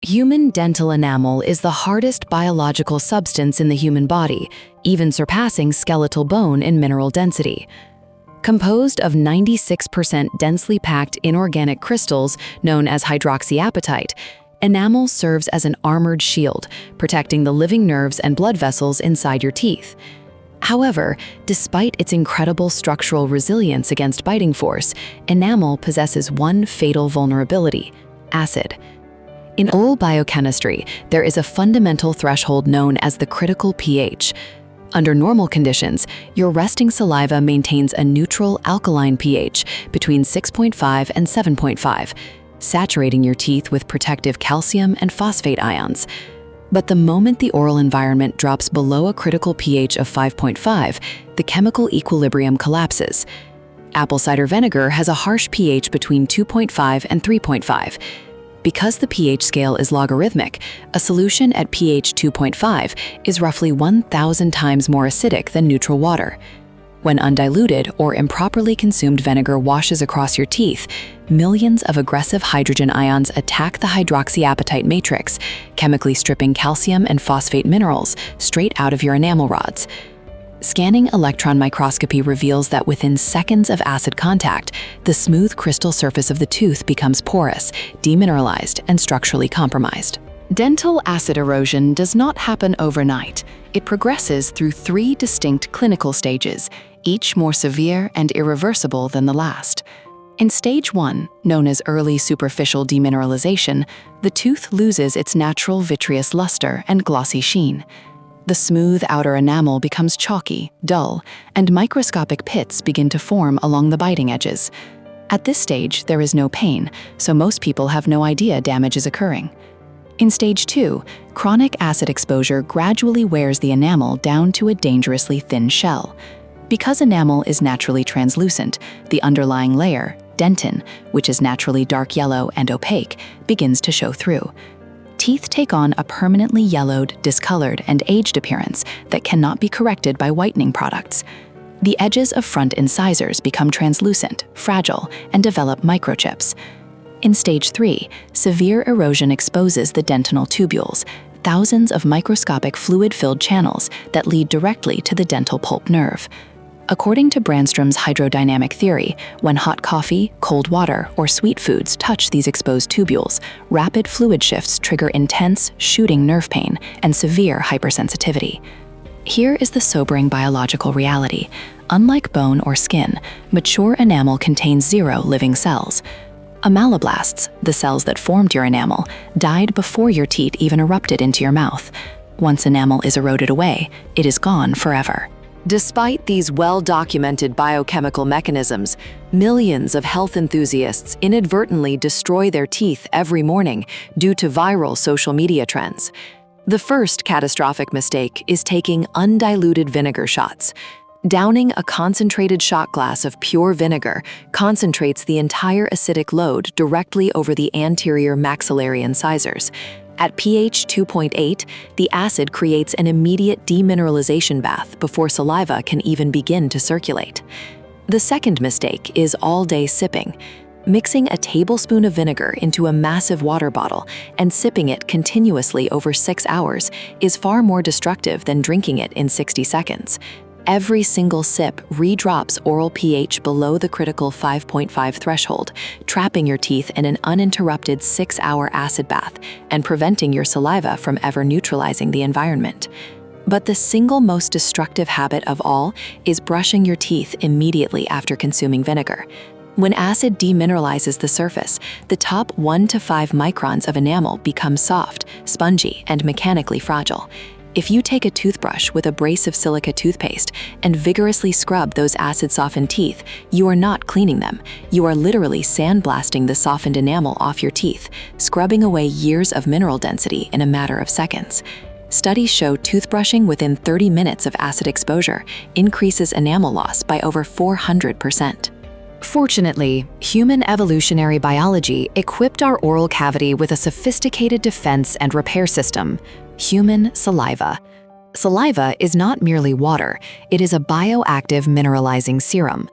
Human dental enamel is the hardest biological substance in the human body, even surpassing skeletal bone in mineral density. Composed of 96% densely packed inorganic crystals known as hydroxyapatite, enamel serves as an armored shield, protecting the living nerves and blood vessels inside your teeth. However, despite its incredible structural resilience against biting force, enamel possesses one fatal vulnerability: acid. In oral biochemistry, there is a fundamental threshold known as the critical pH. Under normal conditions, your resting saliva maintains a neutral alkaline pH between 6.5 and 7.5, saturating your teeth with protective calcium and phosphate ions. But the moment the oral environment drops below a critical pH of 5.5, the chemical equilibrium collapses. Apple cider vinegar has a harsh pH between 2.5 and 3.5. Because the pH scale is logarithmic, a solution at pH 2.5 is roughly 1,000 times more acidic than neutral water. When undiluted or improperly consumed vinegar washes across your teeth, millions of aggressive hydrogen ions attack the hydroxyapatite matrix, chemically stripping calcium and phosphate minerals straight out of your enamel rods. Scanning electron microscopy reveals that within seconds of acid contact, the smooth crystal surface of the tooth becomes porous, demineralized, and structurally compromised. Dental acid erosion does not happen overnight. It progresses through 3 distinct clinical stages, each more severe and irreversible than the last. In stage 1, known as early superficial demineralization, the tooth loses its natural vitreous luster and glossy sheen. The smooth outer enamel becomes chalky, dull, and microscopic pits begin to form along the biting edges. At this stage, there is no pain, so most people have no idea damage is occurring. In stage 2, chronic acid exposure gradually wears the enamel down to a dangerously thin shell. Because enamel is naturally translucent, the underlying layer, dentin, which is naturally dark yellow and opaque, begins to show through. Teeth take on a permanently yellowed, discolored, and aged appearance that cannot be corrected by whitening products. The edges of front incisors become translucent, fragile, and develop microchips. In stage 3, severe erosion exposes the dentinal tubules, thousands of microscopic fluid-filled channels that lead directly to the dental pulp nerve. According to Brandstrom's hydrodynamic theory, when hot coffee, cold water, or sweet foods touch these exposed tubules, rapid fluid shifts trigger intense, shooting nerve pain and severe hypersensitivity. Here is the sobering biological reality. Unlike bone or skin, mature enamel contains 0 living cells. Amaloblasts, the cells that formed your enamel, died before your teeth even erupted into your mouth. Once enamel is eroded away, it is gone forever. Despite these well-documented biochemical mechanisms, millions of health enthusiasts inadvertently destroy their teeth every morning due to viral social media trends. The first catastrophic mistake is taking undiluted vinegar shots. Downing a concentrated shot glass of pure vinegar concentrates the entire acidic load directly over the anterior maxillary incisors. At pH 2.8, the acid creates an immediate demineralization bath before saliva can even begin to circulate. The second mistake is all-day sipping. Mixing a tablespoon of vinegar into a massive water bottle and sipping it continuously over 6 hours is far more destructive than drinking it in 60 seconds. Every single sip redrops oral pH below the critical 5.5 threshold, trapping your teeth in an uninterrupted 6-hour acid bath and preventing your saliva from ever neutralizing the environment. But the single most destructive habit of all is brushing your teeth immediately after consuming vinegar. When acid demineralizes the surface, the top 1 to 5 microns of enamel become soft, spongy, and mechanically fragile. If you take a toothbrush with abrasive silica toothpaste and vigorously scrub those acid-softened teeth, you are not cleaning them. You are literally sandblasting the softened enamel off your teeth, scrubbing away years of mineral density in a matter of seconds. Studies show toothbrushing within 30 minutes of acid exposure increases enamel loss by over 400%. Fortunately, human evolutionary biology equipped our oral cavity with a sophisticated defense and repair system: human saliva. Saliva is not merely water, it is a bioactive mineralizing serum.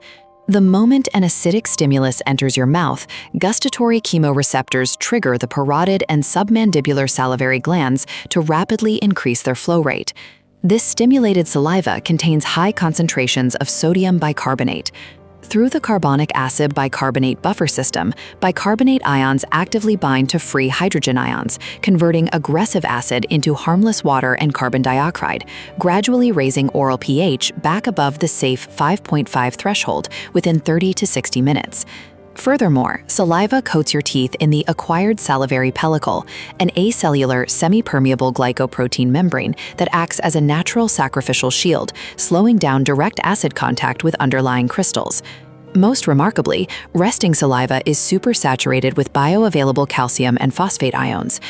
The moment an acidic stimulus enters your mouth, gustatory chemoreceptors trigger the parotid and submandibular salivary glands to rapidly increase their flow rate. This stimulated saliva contains high concentrations of sodium bicarbonate. Through the carbonic acid bicarbonate buffer system, bicarbonate ions actively bind to free hydrogen ions, converting aggressive acid into harmless water and carbon dioxide, gradually raising oral pH back above the safe 5.5 threshold within 30 to 60 minutes. Furthermore, saliva coats your teeth in the acquired salivary pellicle, an acellular semi-permeable glycoprotein membrane that acts as a natural sacrificial shield, slowing down direct acid contact with underlying crystals. Most remarkably, resting saliva is supersaturated with bioavailable calcium and phosphate ions.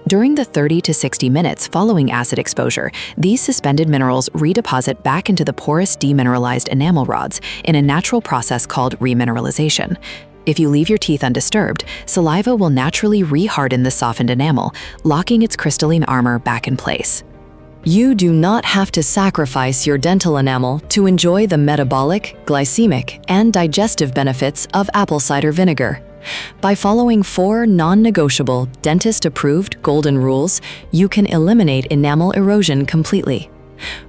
During the 30 to 60 minutes following acid exposure, these suspended minerals redeposit back into the porous demineralized enamel rods in a natural process called remineralization. If you leave your teeth undisturbed, saliva will naturally re-harden the softened enamel, locking its crystalline armor back in place. You do not have to sacrifice your dental enamel to enjoy the metabolic, glycemic, and digestive benefits of apple cider vinegar. By following 4 non-negotiable, dentist-approved golden rules, you can eliminate enamel erosion completely.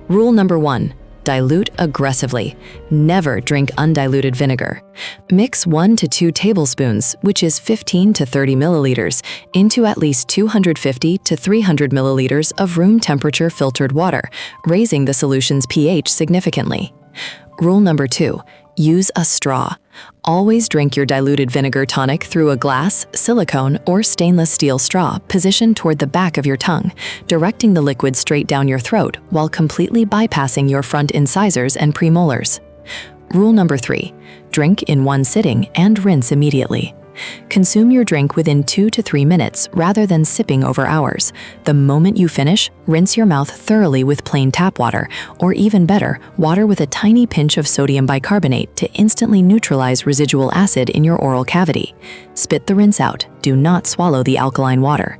Rule number 1. Dilute aggressively. Never drink undiluted vinegar. Mix 1 to 2 tablespoons, which is 15 to 30 milliliters, into at least 250 to 300 milliliters of room temperature filtered water, raising the solution's pH significantly. Rule number 2. Use a straw. Always drink your diluted vinegar tonic through a glass, silicone, or stainless steel straw positioned toward the back of your tongue, directing the liquid straight down your throat while completely bypassing your front incisors and premolars. Rule number 3. Drink in one sitting and rinse immediately. Consume your drink within 2 to 3 minutes rather than sipping over hours. The moment you finish, rinse your mouth thoroughly with plain tap water, or even better, water with a tiny pinch of sodium bicarbonate to instantly neutralize residual acid in your oral cavity. Spit the rinse out. Do not swallow the alkaline water.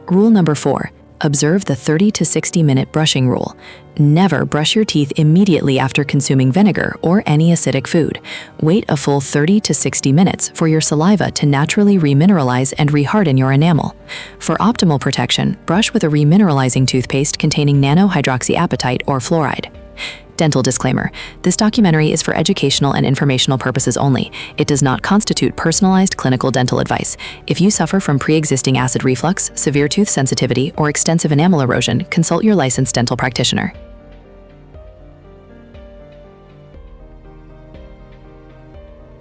Rule number 4. Observe the 30 to 60-minute brushing rule. Never brush your teeth immediately after consuming vinegar or any acidic food. Wait a full 30 to 60 minutes for your saliva to naturally remineralize and reharden your enamel. For optimal protection, brush with a remineralizing toothpaste containing nanohydroxyapatite or fluoride. Dental disclaimer: this documentary is for educational and informational purposes only. It does not constitute personalized clinical dental advice. If you suffer from pre-existing acid reflux, severe tooth sensitivity, or extensive enamel erosion, consult your licensed dental practitioner.